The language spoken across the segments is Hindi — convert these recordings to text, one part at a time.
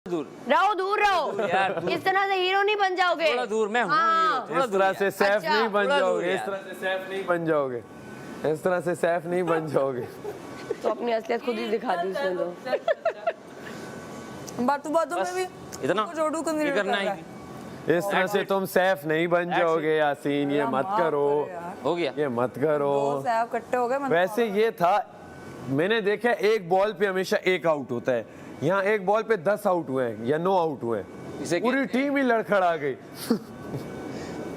दूर रहो, दूर रहो। इस तरह से हीरो नहीं बन जाओगे। थोड़ा दूर मैं हूँ। हाँ। थोड़ा इस तरह से सैफ अच्छा, नहीं बन थोड़ा दूर जाओगे, इस यार। तरह से सैफ नहीं बन जाओगे, इस तरह से सैफ नहीं बन जाओगे। तो अपनी असलियत खुद ही दिखा दी उसने तो। बातों बातों में भी इतना जोड़ू को ये करना है। इस तरह से तुम सैफ नहीं बन जाओगे यासीन, ये मत करो, हो गया। ये मत करो। सैफ इकट्ठे हो गए। वैसे ये था, मैंने देखा एक बॉल पे हमेशा एक आउट होता है, यहाँ एक बॉल पे 10 आउट हुए हैं या 9 आउट हुए हैं, इसे पूरी टीम ही लड़खड़ा गई।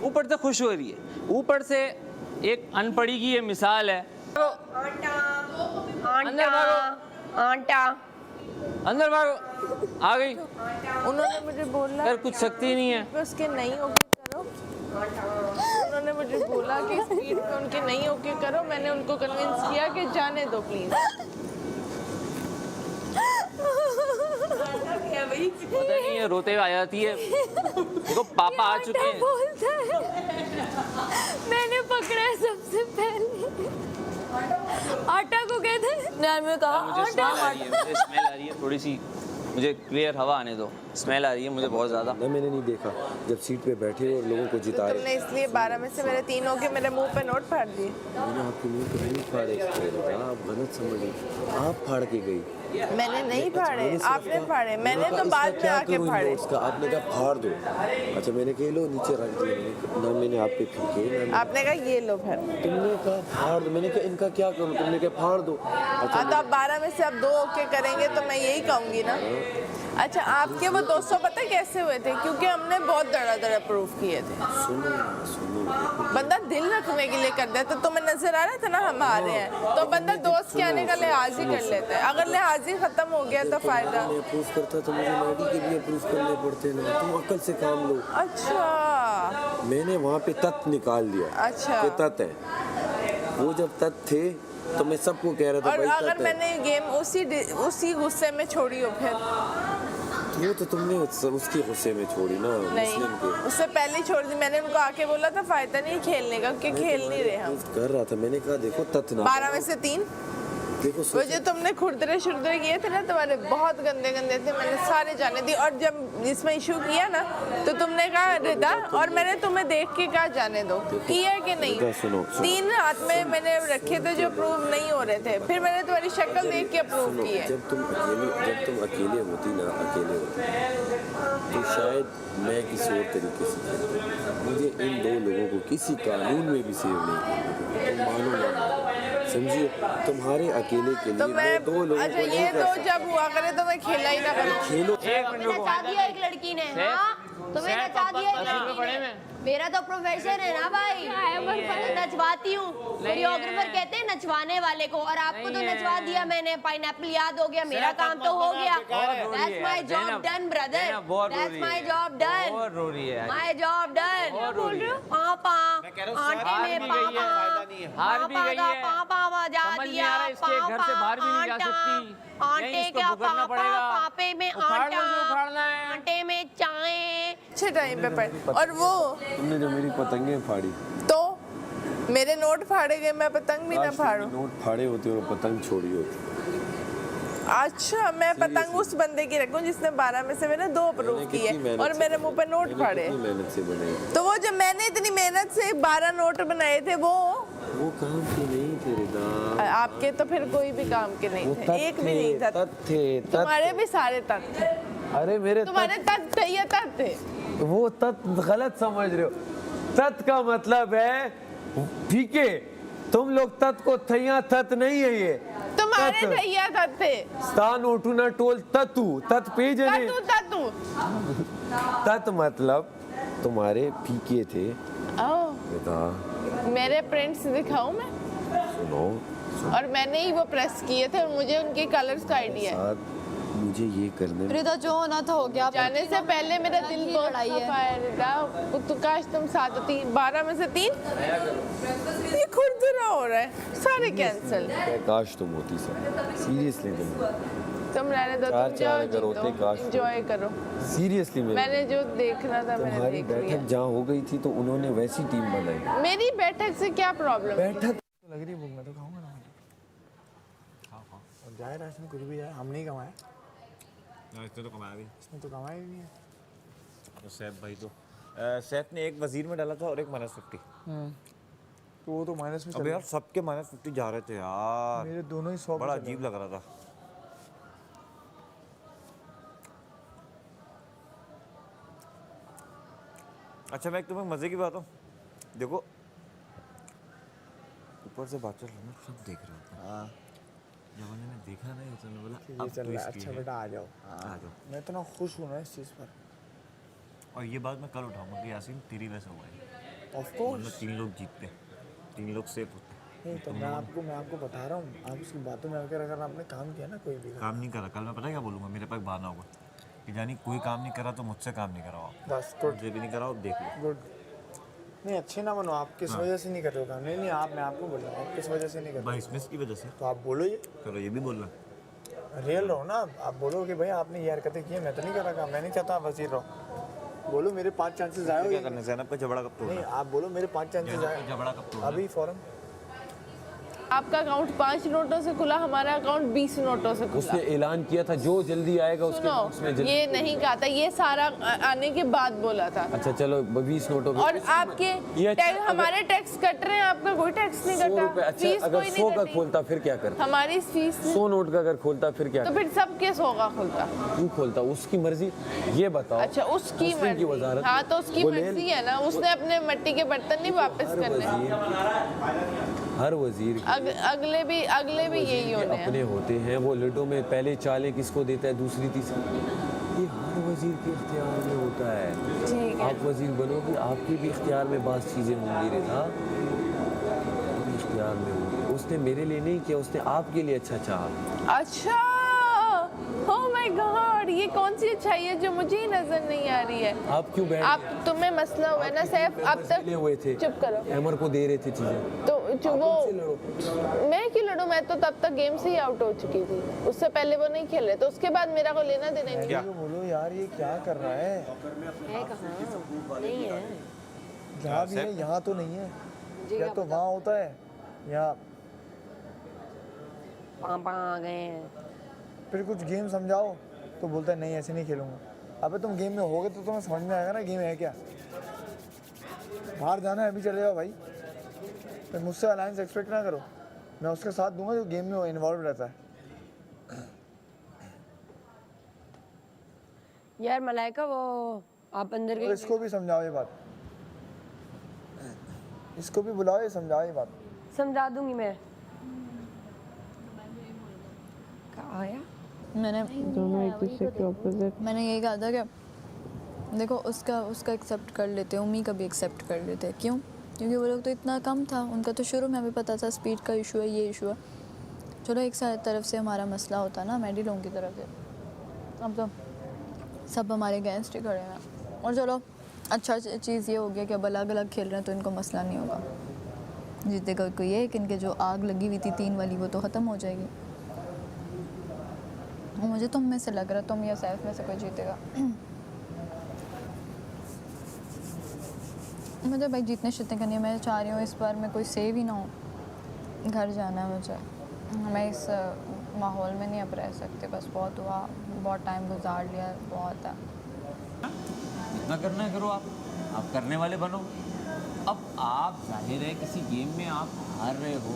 ऊपर से खुश हो रही है, ऊपर से एक अनपढ़ी की ये मिसाल है। अंदर भागो, आंटा अंदर भागो, आ गई। उन्होंने मुझे बोला यार कुछ शक्ति नहीं है। उसके नहीं ओके करो। उन्होंने मुझे बोला कि स्पीड पे उनके नहीं ओके करो। मैंने उनको कन्विंस किया कि जाने दो प्लीज। पता नहीं है, रोते हुए आ जाती है। देखो पापा आ चुके हैं। बोलता है मैंने पकड़ा है सबसे पहले। आटा को कहते हैं। मैं कहा मुझे स्मेल आ रही है, मुझे स्मेल आ रही है थोड़ी सी। मुझे क्लियर हवा आने दो। स्मेल आ रही है मुझे बहुत ज्यादा। ना मैंने नहीं देखा जब सीट पे बैठे और लोगों को जिता तुमने इसलिए 12 में से मेरे 3 हो के मेरे मुंह पे नोट फाड़ दिए। मैंने आपके मुंह पे नहीं फाड़े, आप गलत समझे, आप फाड़ के गई। मैंने नहीं फाड़े, आपने फाड़े। मैंने तो बाद में आके फाड़े। उसका आपने कहा फाड़ दो। अच्छा मैंने कह लो नीचे रख दिया, ना मैंने आप पे फेंके ना आपने कहा ये लो फिर। तुमने कहा फाड़ दो, मैंने कहा इनका क्या करूं, तुमने कहा फाड़ दो। अच्छा तो आप 12 में से अब 2 ओके करेंगे तो मैं यही कहूंगी ना। अच्छा आपके वो 200 पता कैसे हुए थे? क्योंकि हमने बहुत दड़ा प्रूफ किए थे। सुनो सुनो, बंदा दिल रखने के लिए कर देता। तो तुम्हें नजर आ रहा था ना हम आ रहे हैं, तो बंदा दोस्त के आने का लिहाज ही कर लेता है। अगर लिहाज ही खत्म हो गया तो फायदा। मैं प्रूफ करता तो मुझे मैडी के लिए प्रूफ करने पड़ते ना, तुम अक्ल से काम लो। अच्छा मैंने वहाँ पे तथ्य निकाल दिया। अच्छा। कि तथ्य है, वो जब तथ्य थे तो मैं सबको कह रहा था और भाई अगर तथ्य है। मैंने गेम उसी गुस्से में छोड़ी हो फिर? वो तो तुमने उसके गुस्से में छोड़ी ना, नहीं, मुस्लिम के। उससे पहले ही छोड़ दी। मैंने उनको आके बोला था फायदा नहीं खेलने का, क्योंकि खेल नहीं रहे हम। कर रहा था, मैंने कहा देखो तथ्य ना 12 में से 3 देखो वो जो तुमने खुरदरे शुरदरे किए थे ना, तुम्हारे बहुत गंदे गंदे थे। मैंने सारे जाने दी। और जब इसमें इशू किया ना तो तुमने कहा रिदा, और मैंने तुम्हें देख के कहा जाने दो। किया कि नहीं? रिदा, सुनो, 3 हाथ में मैंने रखे थे जो अप्रूव नहीं हो रहे थे। फिर मैंने तुम्हारी शक्ल देख के अप्रूव किए। जब तुम अकेले होती ना, अकेले होती तो शायद मैं किसी और तरीके से खेलता। मुझे इन 2 लोगों को किसी कानून में भी सेव नहीं किया। तुम मानो ना, समझिए, तुम्हारे अकेले के लिए तो मैं 2 लोगों अच्छा को ये नहीं कर तो सकता। जब हुआ करे तो मैं खेला ही ना करूँ। खेलो तुम्हें नचा दिया एक लड़की ने। हाँ तुम्हें नचा दिया एक लड़की ने। मेरा तो प्रोफेशन है ना भाई, मैं नचवाती हूँ। कोरियोग्राफर कहते हैं नचवाने वाले को, और आपको तो नचवा दिया मैंने। पाइनएप्पल याद हो गया, मेरा काम तो हो गया। That's my job done, brother. That's my job done. बहुत रो रही है। My job done. पापा आटे में पापा हार भी गई का है। पापा बजा समझ नहीं दिया। आ रहा, इसके घर से बाहर भी नहीं जा सकती। आटे नहीं, इसको क्या भुगतना पापा, पड़ेगा। पापे में उखाड़ लो आटा, जो उखाड़ना है। आटे में चाय। अच्छे टाइम पे पढ़। और वो तुमने जो मेरी पतंगें फाड़ी, तो मेरे नोट फाड़े गए, मैं पतंग भी ना काश फाड़ू। तुमने नोट फाड़े होते और पतंग छोड़ी होती। अच्छा मैं पतंग उस बंदे की रखूं जिसने 12 में से मैंने 2 अप्रूव किए और मेरे मुंह पे नोट फाड़े। कितनी मेहनत से बनाई। तो वो जब मैंने इतनी मेहनत से 12 नोट बनाए थे वो काम के नहीं थे रिदा। आपके तो फिर कोई भी काम के नहीं थे। एक भी नहीं था। तथ्य तुम्हारे भी सारे तथ्य थे। अरे मेरे तुम्हारे तथ्य ये तथ्य थे। वो तथ्य गलत समझ रहे हो। तथ्य का मतलब है फीके। तुम लोग तथ्य को थैया तथ्य नहीं है ये। तुम्हारे तथ्य। थैया तथ्य। स्थान ओटू ना टोल ततु तत् पेज ने ततु ततु। तत् मतलब तुम्हारे फीके थे। ओह, बेटा मेरे प्रिंट्स दिखाऊं मैं? सुनो, और मैंने ही वो प्रेस किए थे और मुझे उनके कलर्स का आइडिया है। साथ मुझे ये करने में रिदा जो होना था हो गया। जाने से पहले मेरा दिल बहुत लड़ाई है। खफा है रिदा। तो काश तुम साथ होती। 12 में से 3 ये खुरदुरा हो रहा है। सारे कैंसिल। काश तुम होती सर, सीरियसली तुम रहने दो, तुम जाओ अगर होते काश एंजॉय करो। सीरियसली मैंने जो देखना था मैंने तुम्हारी देख लिया। बैठक जहाँ हो गई थी तो उन्होंने वैसी टीम बनाई। मेरी बैठक से क्या प्रॉब्लम? बैठक लग रही है भूख, मैं तो खाऊंगा ना। खाओ खाओ। और जाए राशन कुछ भी जाए, हम नहीं कमाए। इसने तो कमाया भी। इसने तो कमाया भी है। तो सैफ भाई तो सैफ ने एक वजीर में डाला था और एक -50। तो वो तो माइनस में अब चल यार सबके -50 जा रहे थे यार, मेरे दोनों ही 100 बड़ा अजीब लग रहा था। अच्छा मैं एक तुम्हें मजे की बात हूँ, देखो ऊपर से बात चल रही है, सब देख रहे होते हैं। हाँ जब मैंने देखा ना ये तो मैं बोला ये अब चल रहा है। twist अच्छा ये है। बेटा आ जाओ। आ जाओ। मैं इतना खुश हूँ ना इस चीज़ पर। और ये बात मैं कल उठाऊंगा कि यासीन तेरी वजह से हुआ है, ऑफ कोर्स। मतलब 3 लोग जीतते, 3 लोग सेफ होते। नहीं तो मैं आपको बता रहा हूँ, आप उसकी बातों में आकर अगर आपने काम किया ना कोई भी काम नहीं करा, कल मैं पता क्या बोलूँगा, मेरे पास बहाना होगा कि जानी कोई काम नहीं करा तो मुझसे काम नहीं कराओ, बस गुड मुझे भी नहीं कराओ, अब देख लो। गुड। नहीं अच्छे ना बनो, आप किस वजह से नहीं कर रहे हो काम? नहीं नहीं आप, मैं आपको बोल रहा हूँ आप किस वजह से नहीं कर रहे भाई इसमें की वजह से, हो? तो आप बोलो ये, चलो ये भी बोलना। रियल रहो ना आप बोलो कि भाई आपने ये हरकतें की है, मैं तो नहीं कर रहा काम, मैं नहीं चाहता आप वजीर रहो। बोलो मेरे 5 चांसेस आए क्या करना, ज़ैनब का झगड़ा कब तोड़ना? नहीं आप बोलो मेरे 5 चांसेस आए झगड़ा कब तोड़ना? अभी फौरन। आपका अकाउंट 5 नोटों से खुला, हमारा अकाउंट 20 नोटों से खुला। उसने ऐलान किया था जो जल्दी आएगा उसके उसमें सुनो, ये नहीं कहा था, ये सारा आने के बाद बोला था। अच्छा चलो 20 नोटों पे और आपके ये हमारे टैक्स कट रहे हैं, आपका कोई टैक्स नहीं 100 कटा। रुपए। अच्छा फीस अगर कोई 100 नहीं का कटी। खोलता फिर क्या करता? हमारी फीस 100 नोट का अगर खोलता फिर क्या तो करता? फिर सबके 100 का खुलता। क्यों खोलता? उसकी मर्जी। ये बताओ। अच्छा उसकी मुस्लिम की मर्जी। वजारत हाँ तो उसकी वो ले- मर्जी है ना, उसने अपने मिट्टी के बर्तन नहीं वापस करने। हर वजीर अगले भी यही होने हैं। अपने होते हैं, वो लड्डू में पहले चालें किसको देता है, दूसरी तीसरी, ये हर वजीर के इख्तियार में होता है। ठीक है। आप वजीर बनोगे आपके भी इख्तियार में बात चीज़ें होंगी, रेखा इख्तियार में होंगी। उसने मेरे लिए नहीं किया, उसने आपके लिए अच्छा चाहा। अच्छा ओह माय गॉड, ये कौन सी अच्छाई है जो मुझे ही नजर नहीं आ रही है? आप क्यों बैठ आप तुम्हें मसला हुआ है ना सैफ, अब तक ले हुए थे, चुप करो। अमर को दे रहे थे चीज़ें, तो वो उनसे लड़ो। मैं क्यों लड़ूं? मैं तो तब तक गेम से ही आउट हो चुकी थी, उससे पहले वो नहीं खेल रहे, तो उसके बाद मेरा को लेना देना ही नहीं। क्या बोलो यार ये क्या कर रहा है? नहीं है जहाँ भी है यहाँ तो नहीं है, या तो वहाँ होता है या पापा आ गए हैं। फिर कुछ गेम समझाओ तो बोलता है नहीं ऐसे नहीं खेलूंगा। अबे तुम गेम में होगे तो तुम्हें समझ में आएगा ना गेम है क्या। बाहर जाना है अभी चले जाओ भाई, फिर मुझसे अलायंस एक्सपेक्ट ना करो, मैं उसके साथ दूंगा जो गेम में इन्वॉल्व रहता है। यार मलाइका वो आप अंदर और गई। इसको भी समझाओ ये बात, इसको भी बुलाओ, ये समझाओ ये बात। समझा दूंगी मैं। कहा आया मैंने दोनों एक दूसरे के ऑपोजिट, मैंने यही कहा था कि देखो उसका एक्सेप्ट कर लेते, उम्मी का भी एक्सेप्ट कर लेते। क्यों? क्योंकि वो लोग तो इतना कम था, उनका तो शुरू में हमें पता था स्पीड का इशू है, ये इशू है। चलो एक तरफ से हमारा मसला होता ना मेडी लोगों की तरफ से, अब तो सब हमारे अगेंस्ट ही खड़े हैं। और चलो अच्छा चीज़ ये हो गया कि अब अलग अलग खेल रहे हैं तो इनको मसला नहीं होगा। जीतेगा कोई ये कि इनके जो आग लगी हुई थी 3 वाली वो तो ख़त्म हो जाएगी। मुझे तुम में से लग रहा तुम या सैफ में से कोई जीतेगा। मुझे भाई जीतने करनी है, मैं चाह रही हूँ इस बार मैं कोई सेव ही ना हो, घर जाना है मुझे। मैं इस माहौल में नहीं अब रह सकती, बस बहुत हुआ, बहुत टाइम गुजार लिया, बहुत है। जितना करना है करो, आप करने वाले बनो। अब आप जाहिर है किसी गेम में आप हार रहे हो,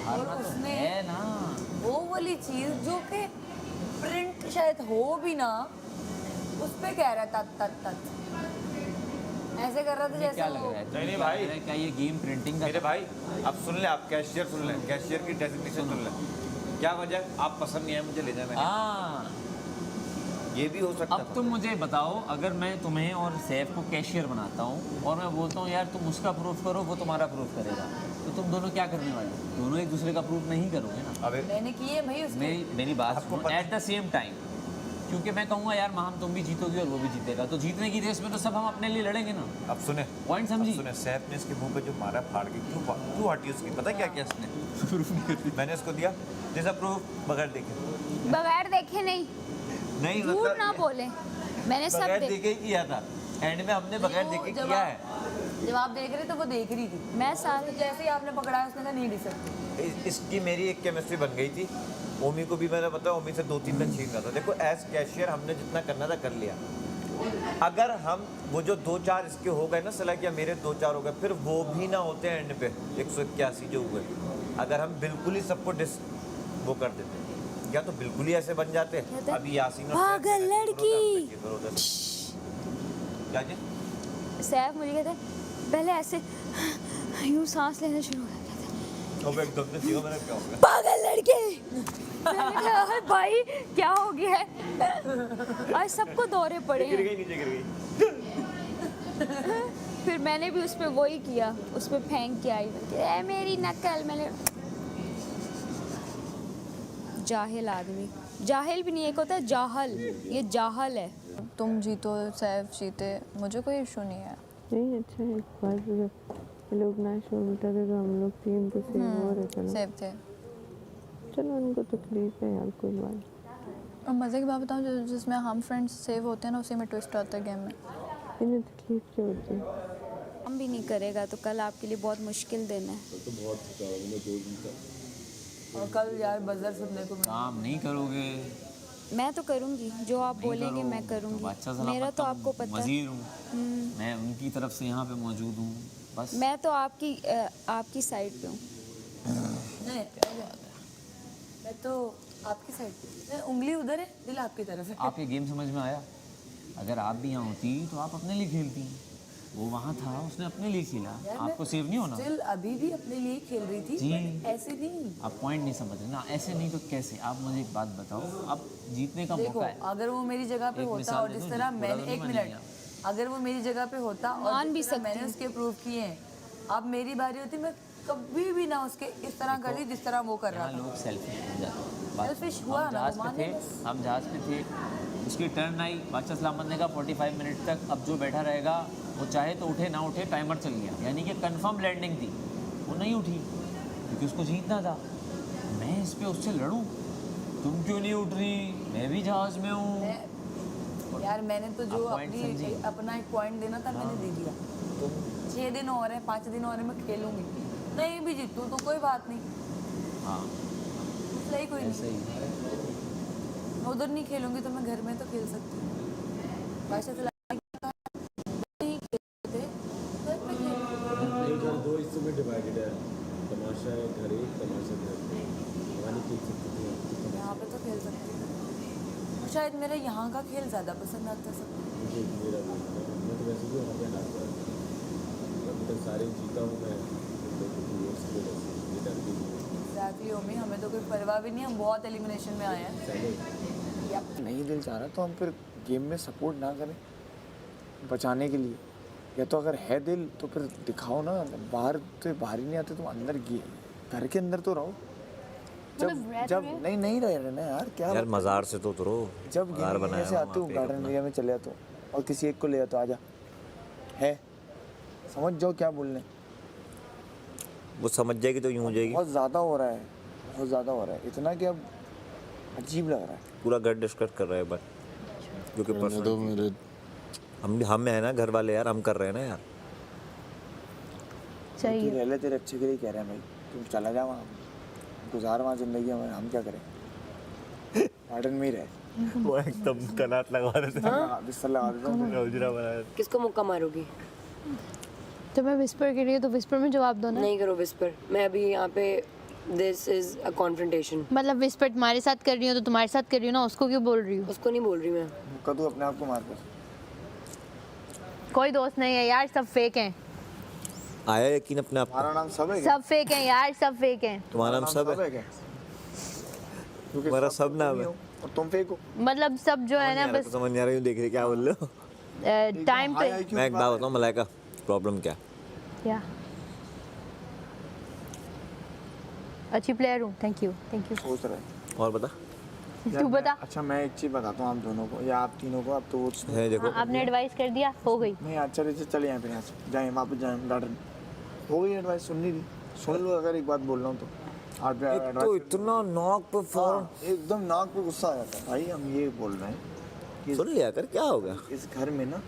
हारना तो है ना। वो वाली चीज जो कि प्रिंट शायद हो भी ना, उस पे कह रहा था तत ऐसे कर रहा था जैसे क्या लग रहा है? नहीं भाई, क्या ये गेम प्रिंटिंग का? मेरे भाई अब सुन ले, आप कैशियर सुन लें, कैशियर की डेजिग्नेशन सुन लें। क्या वजह? आप पसंद नहीं है मुझे ले जाना है, हाँ ये भी हो सकता अब तुम मुझे बताओ, अगर मैं तुम्हें और सैफ को कैशियर बनाता हूँ और मैं बोलता हूँ यार तुम उसका प्रूफ करो, वो तुम्हारा प्रूफ करेगा, तो तुम दोनों क्या करने वाले हो? दोनों एक दूसरे का प्रूफ नहीं करोगे ना। अबे मैंने किए भाई उसके। मेरी बात सुनो, एट द सेम टाइम, क्योंकि मैं कहूँगा यार माम तुम भी जीतोगे और वो भी जीतेगा, तो जीतने की रेस में तो सब हम अपने लिए लड़ेंगे ना। अब सुने पॉइंट समझी? सुने, सैफ ने इसके मुंह पे जो मारा फाड़ के, क्यों हटी उसकी? पता क्या किया इसने? प्रूफ नहीं करती, मैंने इसको दिया जैसा प्रूफ बगैर देखे। बगैर देखे नहीं, नहीं झूठ मतलब ना बोले, मैंने सब बगैर देखे। देखे ही किया था, एंड में हमने बगैर देखे किया है। जब आप देख रहे थे वो देख रही थी, मैं साथ तो जैसे ही आपने पकड़ा उसने कहा नहीं डिसक। इसकी मेरी एक केमिस्ट्री बन गई थी, ओमी को भी मैंने बताया, ओमी से 2-3 दिन छीन रहा था। देखो एज कैशियर हमने जितना करना था कर लिया। अगर हम वो जो 2-4 इसके हो गए ना सलाह, मेरे 2-4 हो गए, फिर वो भी ना होते एंड पे 181 जो हुए, अगर हम बिल्कुल ही सबको वो कर देते या तो बिल्कुल ही ऐसे बन जाते। अभी यासीन और पागल लड़की क्या जी सैफ मुझे कहते हैं पहले ऐसे यूं सांस लेना शुरू कर देते अब एकदम से जीवा मेरा क्या हो गया, पागल लड़की। मैंने कहा, "अरे भाई क्या हो गया है?" आज सबको दौरे पड़े गिर हैं। गई नीचे गिर गई। फिर मैंने भी उस पर वही किया, उस पर फेंक के आई, "ए मेरी नकल।" मैंने जाहिल आदमी, जाहिल भी नहीं, एक होता है जाहल, ये जाहल है। तुम जीतो सैफ जीते मुझे कोई इशू नहीं है। नहीं अच्छा है, एक बार ये लोग ना शो मिलता थे तो हम लोग टीम तो सेव हो रहे थे ना। सेफ थे। चलो उनको तकलीफ है यार, कोई बात। और मज़े की बात बताऊँ, जिसमें हम फ्रेंड्स सेव होते हैं ना, उसी में ट्विस्ट आता है गेम में। इन्हें तकलीफ क्या होती है? हम भी नहीं करेगा तो कल आपके लिए बहुत मुश्किल दिन है। और कल यार बजर सुनने को मिला। काम नहीं करोगे मैं तो करूँगी, जो आप नहीं बोलेंगे करो, मैं तो करूँगी। अच्छा मेरा तो आपको पता है। वजीर हूँ मैं, उनकी तरफ से यहाँ पे मौजूद हूँ बस। मैं तो आपकी साइड पे हूँ। नहीं मैं तो आपकी साइड पे, उंगली उधर है, दिल आपकी तरफ है। आप ये गेम समझ में आया? अगर आप भी यहाँ होती तो आप अपने लिए खेलती। वो वहाँ था, उसने अपने लिए खेला, आपको सेव नहीं होना। स्टिल अभी भी अपने लिए खेल रही थी, जी। ऐसे नहीं। आप पॉइंट नहीं समझ रहे ना, ऐसे नहीं तो कैसे? आप मुझे एक बात बताओ, आप जीतने का देखो मौका है। अगर वो मेरी जगह पे एक होता मिसाल और दे जिस दूं, तरह बुरा मैंने, तो एक नहीं मिनट, मानेंगे अगर वो मेरी जगह पे होता और मान भी जिस तरह सकती मैंने हूँ। उसके प्रूव किए हैं, अब मेरी बारी होती, मैं कभी भी ना उसके इस तरह कर दी जिस तरह वो कर रहा यहाँ था। लोग सेल्फिश हो जाते हैं। Selfish हुआ हम ना, जहाज वो पे माने थे, बस। हम जहाज पे थे, उसकी टर्न आई, बादशाह सलामत ने कहा 45 मिनट तक अब जो बैठा रहेगा वो चाहे तो उठे ना उठे, टाइमर चल गया, यानी कि कंफर्म लैंडिंग थी। वो नहीं उठी क्योंकि उसको जीतना था। मैं इस पे उससे लड़ूं, तुम क्यों नहीं उठ रही, मैं भी जहाज में हूँ। यार मैंने तो जो आप point समझिए। अपना एक पॉइंट देना था मैंने दे दिया। 6 दिन और है, 5 दिन और है, मैं खेलूंगी, नहीं भी जीतूँ तो कोई बात नहीं, हाँ सही कोई ऐसे नहीं। ही मैं उधर नहीं खेलूंगी तो मैं घर में तो खेल सकती हूँ। बादशाह सलामत नहीं खेलते, घर में खेल। घर दो हिस्सों में डिवाइडेड है, तमाशा है घर एक, तमाशा घर वाली खेल सकती थी। यहाँ पे तो खेल सकती हूँ। और शायद मेरा यहाँ का खेल ज़्यादा पसंद आता है सबको। मुझे मेरा भी मैं तो वैसे भी वहाँ पे हार गया, अभी तक सारे जीता हूँ मैं, एग्जैक्टली ओमी, हमें तो कोई परवाह भी नहीं, हम बहुत एलिमिनेशन में आए हैं। नहीं दिल चाह रहा तो हम फिर गेम में सपोर्ट ना करें बचाने के लिए, या तो अगर है दिल तो फिर दिखाओ ना। बाहर तो बाहर ही नहीं आते, तुम अंदर घर के अंदर तो रहो। जब नहीं रह रहे ना यार, क्या यार मज़ार से तो उतरो, जब गेम से आते हो गार्डन एरिया में चले जाते हो और किसी एक को ले जाते हो, आजा है समझ जाओ क्या बोलने। वो समझ जाएगी तो यूँ हो जाएगी। बहुत ज़्यादा हो रहा है, बहुत ज़्यादा हो रहा है, इतना कि अब अजीब लग रहा है। पूरा घर डिस्कस कर रहे हैं बस, क्योंकि तो मेरे हम है ना घर वाले यार, हम कर रहे हैं ना यार। चाहिए रह ले, तेरे अच्छे के लिए कह रहे हैं भाई, तुम चला जा वहाँ, गुजार वहाँ ज़िंदगी में, हम क्या करें, गार्डन में ही रहे। वो एकदम कनात लगा रहे थे, बिस्तर लगा देता। किसको मुक्का मारोगी? तो मैं विस्पर कर रही हूँ तो विस्पर में जवाब दो ना। नहीं करो विस्पर, मैं अभी यहाँ पे दिस इज अ कॉन्फ्रंटेशन। मतलब विस्पर तुम्हारे साथ कर रही हूँ तो तुम्हारे साथ कर रही हूँ ना, उसको क्यों बोल रही हूँ? उसको नहीं बोल रही मैं। कदू अपने आप को मार कर। कोई दोस्त नहीं है यार, सब फेक हैं। आया यकीन अपने आप हमारा नाम सब है क्या? सब फेक हैं यार, सब फेक हैं। तुम्हारा नाम सब है क्या? तुम्हारा सब नाम है और तुम फेक हो। मतलब सब जो है ना बस समझ नहीं आ रहा, यूँ देख रहे क्या बोल रहे हो। टाइम पे। मैं एक बात बताऊँ मलाइका, प्रॉब्लम क्या? क्या? अच्छी प्लेयर हूँ, थैंक यू सोच रहे। और बता तू बता। अच्छा मैं एक चीज़ बताता हूँ आप दोनों को या आप तीनों को, आप तो है देखो। आपने एडवाइस कर दिया, हो गई। नहीं यार चले यहाँ पे, यहाँ से जाए वापस जाए गार्डन। हो गई एडवाइस, सुननी थी, सुन लो। अगर एक बात बोल रहा हूँ तो आप तो इतना नाक पे फौरन एकदम नाक पे गुस्सा आ जाता है भाई। हम ये बोल रहे हैं कि सुन लिया कर, क्या हो गया? इस घर में ना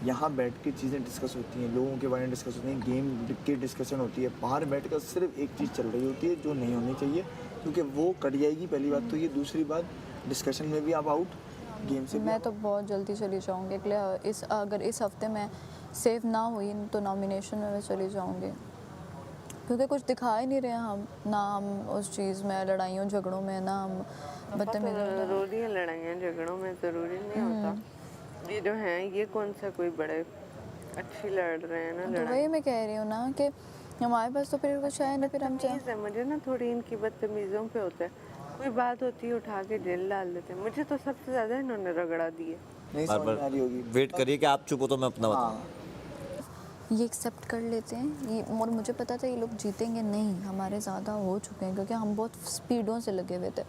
यहाँ बैठ के चीज़ें डिस्कस होती हैं, लोगों के बारे में डिस्कस होती हैं, गेम की डिस्कशन होती है। बाहर बैठ कर सिर्फ एक चीज़ चल रही होती है जो नहीं होनी चाहिए, क्योंकि वो कट जाएगी पहली बात तो ये, दूसरी बात डिस्कशन में भी आप आउट, गेम से भी मैं तो बहुत जल्दी चली जाऊँगी, अगर इस हफ्ते मैं सेव ना हुई तो नॉमिनेशन में मैं चली जाऊँगी, क्योंकि कुछ दिखा ही नहीं रहे हम, ना हम उस चीज़ में लड़ाइयों झगड़ों में, ना हम बदतमीजी में। जरूरी है लड़ाइयाँ झगड़ों में, ज़रूरी नहीं होता। ये जो हैं ये कौन सा कोई बड़े अच्छी लड़ रहे हैं ना तो लड़ाई। वही मैं कह रही हूँ ना कि हमारे पास तो फिर कुछ है ना, फिर हम चाहे। तमीज़ है मुझे ना, थोड़ी इनकी बदतमीज़ों पे होता है, कोई बात होती है उठा के जेल डाल देते हैं। मुझे तो सबसे ज़्यादा इन्होंने रगड़ा दिए। नहीं समझ में आ रही होगी। वेट करिए कि आप चुप हो तो मैं अपना बताऊँ। ये एक्सेप्ट कर लेते हैं ये, और मुझे पता था ये लोग जीतेंगे नहीं, हमारे ज़्यादा हो चुके हैं क्योंकि हम बहुत स्पीडों से लगे हुए थे।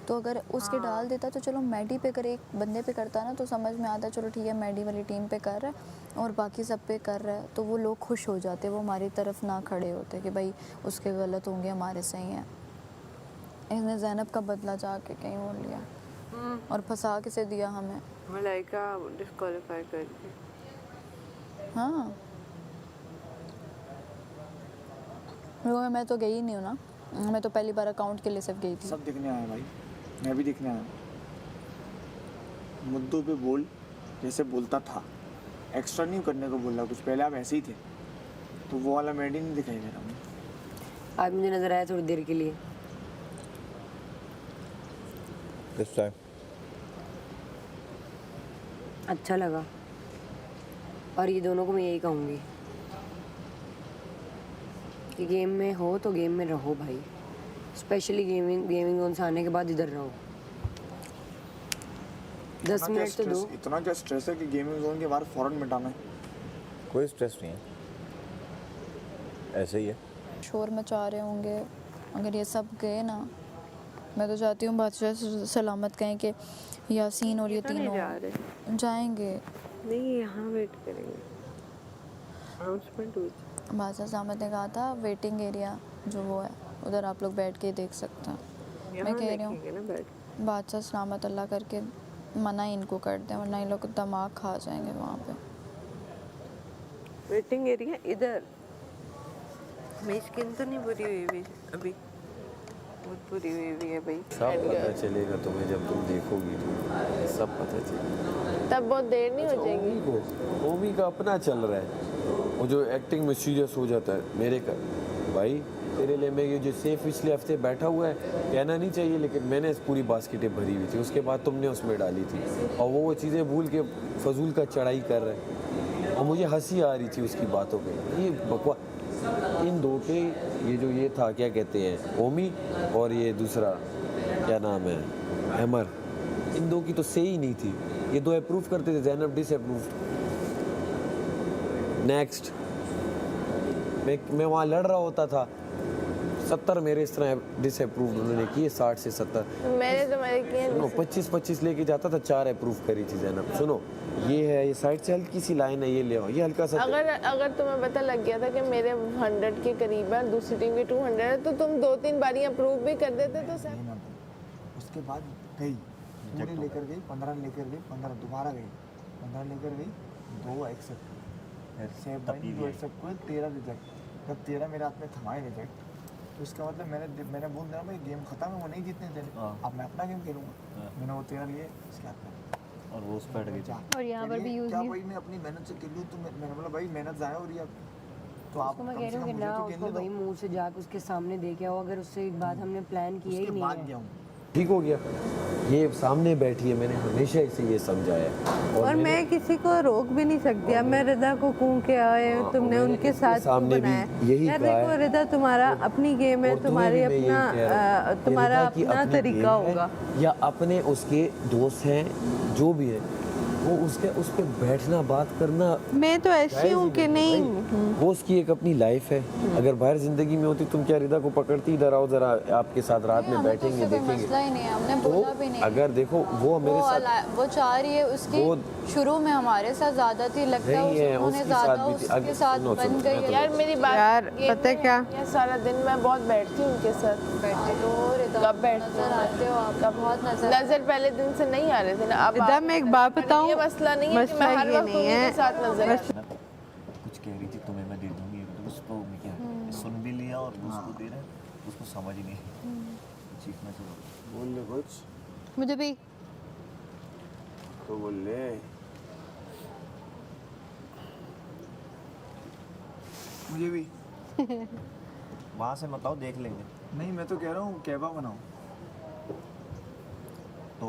तो अगर उसके डाल देता तो चलो मैडी पे करे, एक बंदे पे करता ना तो समझ में आता चलो ठीक है मैडी वाली टीम पे कर रहा है और बाकी सब पे कर रहा है, तो वो लोग खुश हो जाते, वो हमारी तरफ ना खड़े होते कि भाई उसके गलत होंगे हमारे सही हैं। इसने ज़ैनब का बदला जाके कहीं और लिया और फंसा के से दिया हमें। मलाइका डिस्क्वालीफाई कर दी। हाँ मैं तो गई नहीं हूँ ना, मैं तो पहली बार अकाउंट के लिए सिर्फ गई थी। सब दिखने आया भाई, मैं भी दिखने आया। मुद्दों पे बोल जैसे बोलता था, एक्स्ट्रा नहीं करने को बोल रहा कुछ, पहले आप ऐसे ही थे तो वो वाला मेडी नहीं दिखाई दे रहा। आज मुझे नजर आया थोड़ी देर के लिए। दिस टाइम अच्छा लगा, और ये दोनों को मैं यही कहूँगी कि गेम में हो तो गेम में रहो भाई, स्पेशली गेमिंग जोन से आने के बाद इधर रहो। 10 मिनट तो दो। इतना क्या स्ट्रेस है कि गेमिंग जोन के बाहर फौरन मिटाना है? कोई स्ट्रेस नहीं है, ऐसे ही है। शोर मचा रहे होंगे, अगर ये सब गए ना, मैं तो चाहती हूँ बादशाह सलामत कहें कि यासीन और ये तो नहीं तीनों जा रहे। जाएंगे। नहीं यहाँ वेट करेंगे, अनाउंसमेंट हुई थी। बादशाह सलामत ने कहा था वेटिंग एरिया जो वो है उधर आप लोग बैठ के देख सकते हैं। मैं कह रही हूँ बादशाह सलामत अल्लाह करके मना इनको कर दें, वरना इन लोग दिमाग खा जाएंगे वहाँ पे। वेटिंग एरिया इधर। मेरी स्किन तो नहीं बुरी हुई हुई अभी, बहुत बुरी हुई हुई है भाई। सब पता चलेगा तुम्हें जब तुम देखोगी, तो सब पता चलेगा। तब बहुत देर नहीं हो जाएगी। ओमी का अपना चल रहा है, वो जो एक्टिंग में सीरियस हो जाता है मेरे का भाई। तेरे लिए मैं ये जो सेफ पिछले हफ्ते बैठा हुआ है कहना नहीं चाहिए, लेकिन मैंने पूरी बास्केटें भरी हुई थी, उसके बाद तुमने उसमें डाली थी और वो चीज़ें भूल के फजूल का चढ़ाई कर रहे हैं और मुझे हंसी आ रही थी उसकी बातों पे। ये बकवास इन दो के, ये जो ये था क्या कहते हैं ओमी और ये दूसरा क्या नाम है हैमर, इन दो की तो सही नहीं थी। ये दो अप्रूव करते थे, ज़ैनब डिसअप्रूव्ड। नेक्स्ट मैं वहाँ लड़ रहा होता था, 70 मेरे इस तरह डिसअप्रूव्ड उन्होंने किए, 60 से 70 मैंने तुम्हारे किए। सुनो 25-25 लेके जाता था, 4 अप्रूव करी थी ज़ैनब। सुनो ये है, ये साइड से हल्की सी लाइन है, ये ले आओ, ये हल्का सा। अगर तुम्हें पता लग गया था कि मेरे 100 के करीब है, दूसरी टीम के 200 है, तो तुम 2-3 बारी अप्रूव भी कर देते तो सर। उसके बाद गई पूरी लेकर गई, 15 लेकर गई, 15 दोबारा गई, 15 लेकर गई, 2 एक्सेप्ट, 2 एक्सेप्ट को 13 रिजेक्ट। जब 13 मेरे हाथ में थमाए रिजेक्ट, तो इसका मतलब मैंने बोल दिया भाई गेम खत्म है, वो नहीं जीतने देने, अब मैं अपना गेम खेलूंगा। मैंने वो 13 लिए, इसके हाथ में और वो उस पर अड़ गई। और यहाँ पर भी यूज क्या नहीं। भाई मैं अपनी मेहनत से खेलूँ, तो मैंने बोला भाई मेहनत ज़ाया हो रही है, तो आप उसको मैं कम कह से रही हूँ कम कि मुझे ना तो उसको खेलने भाई दो। मुंह से जाके उसके सामने देखे हो, अगर उससे एक बात हमने प्लान किया ही उसके नहीं बाद है। गया हूँ। ठीक हो गया, ये सामने बैठी है, मैंने हमेशा इसे ये समझाया और मैं किसी को रोक भी नहीं सकती। अब मैं रिदा को कूं के आए, तुमने उनके साथ सामने भी यही यार कहा देखो है। रिदा, तुम्हारा अपनी गेम है, और तुम्हें भी मैं यही कह रहा हूं, ये तुम्हारा रिदा की अपना अपनी तरीका गेम है, होगा। या अपने उसके दोस्त हैं जो भी है, वो उसके उस पे बैठना बात करना। मैं तो ऐसी जायज़ हूँ ही कि नहीं। भाई, वो उसकी एक अपनी लाइफ है। अगर बाहर जिंदगी में होती तुम क्या रिदा को पकड़ती, इधर आओ जरा आपके साथ रात में हमें तो बैठेंगे उससे कोई मसला ही नहीं है, हमने तो बोला भी नहीं। अगर देखो वो मेरे साथ वो चाह रही है उसकी शुरू में हमारे साथ ज्यादा थी, लगता है नहीं है, उन्होंने उसके ज्यादा साथ भी थी। उसके साथ सुनो, बन सुनो, गई मैं है। तो- यार मेरी बात यार ये पता है नहीं क्या, ये सारा दिन मैं बहुत बैठती हूँ उनके साथ। बैठते तो कब बैठते नजर आते हो आप, बहुत नजर पहले दिन से नहीं आ रहे थे ना, अब रिदा मैं एक बात बताऊँ, ये मसला नहीं है कि मैं हर वक्त उनके साथ नजर कुछ कह रही थी तुम्हें मैं दे दूंगी, तो उसको क्या सुन भी लिया और उसको दे रहा है, उसको समझ ही नहीं। सीखना चाहिए। बोल ले कुछ मुझे भी तो बोल ले। मुझे भी वहाँ से मत आओ, देख लेंगे। नहीं, मैं तो कह रहा हूँ कैबा बनाओ। तो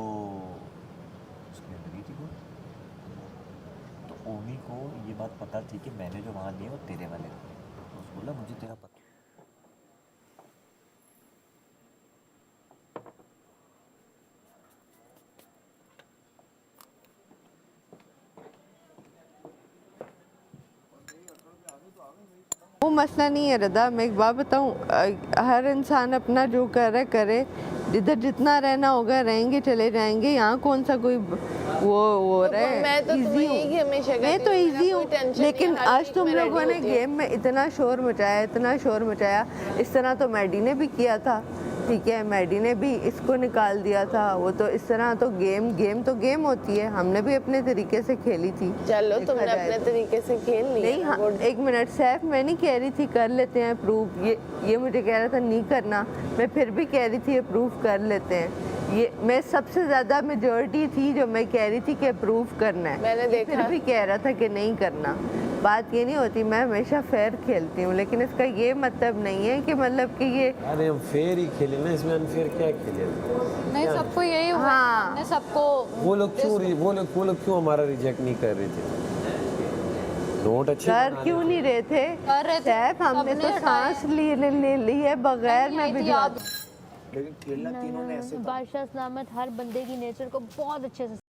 उसके अंदर ही थी वो। तो ओमी को ये बात पता थी कि मैंने जो वहाँ दिए वो तेरे वाले थे, तो उसने बोला मुझे तेरा पता। वो मसला नहीं है रदा। मैं एक बात बताऊं, हर इंसान अपना जो कर रहा है करे, जिधर जितना रहना होगा रहेंगे, चले जाएंगे। यहाँ कौन सा कोई वो हो रहा है। मैं तो तुम्हें यही हमेशा कहती मैं तो हूँ, मेरा इजी कोई हूँ, टेंशन लेकिन नहीं है, हर आज चीज़ तुम में लोगों ready ने होती हूँ। गेम में इतना शोर मचाया, इतना शोर मचाया। इस तरह तो मैडी ने भी किया था, ठीक है, मैडी ने भी इसको निकाल दिया था। वो तो इस तरह तो गेम तो गेम होती है, हमने भी अपने तरीके से खेली थी। चलो देखा तुमने जाए अपने तो। तरीके से खेल लिया नहीं ना, हाँ, एक मिनट सैफ, मैं नहीं कह रही थी कर लेते हैं प्रूफ, ये मुझे कह रहा था नहीं करना, मैं फिर भी कह रही थी अप्रूव कर लेते हैं। ये मैं सबसे ज़्यादा मेजॉरिटी थी जो मैं कह रही थी कि अप्रूव करना है। मैंने ये देखा। फिर भी कह रहा था कि नहीं करना। बात ये नहीं होती, मैं हमेशा फेयर खेलती हूँ, लेकिन इसका ये मतलब नहीं है कि मतलब कि ये अरे हम फेयर ही खेले ना, इसमें अनफेयर क्या खेले? नहीं, सबको यही हुआ। हाँ। हमने सबको वो लोग क्यों हमारा रिजेक्ट नहीं कर रहे थे? नोट अच्छे कर बना क्यों नहीं रहे थे? कर रहे थे। सैफ, हमने सबने तो हटाए। सांस ली है बगैर मैं थी भिजवा आप। लेकिन खेलना तीनों ने ऐसे था। बादशाह सलामत हर बंदे की नेचर को बहुत अच्छे से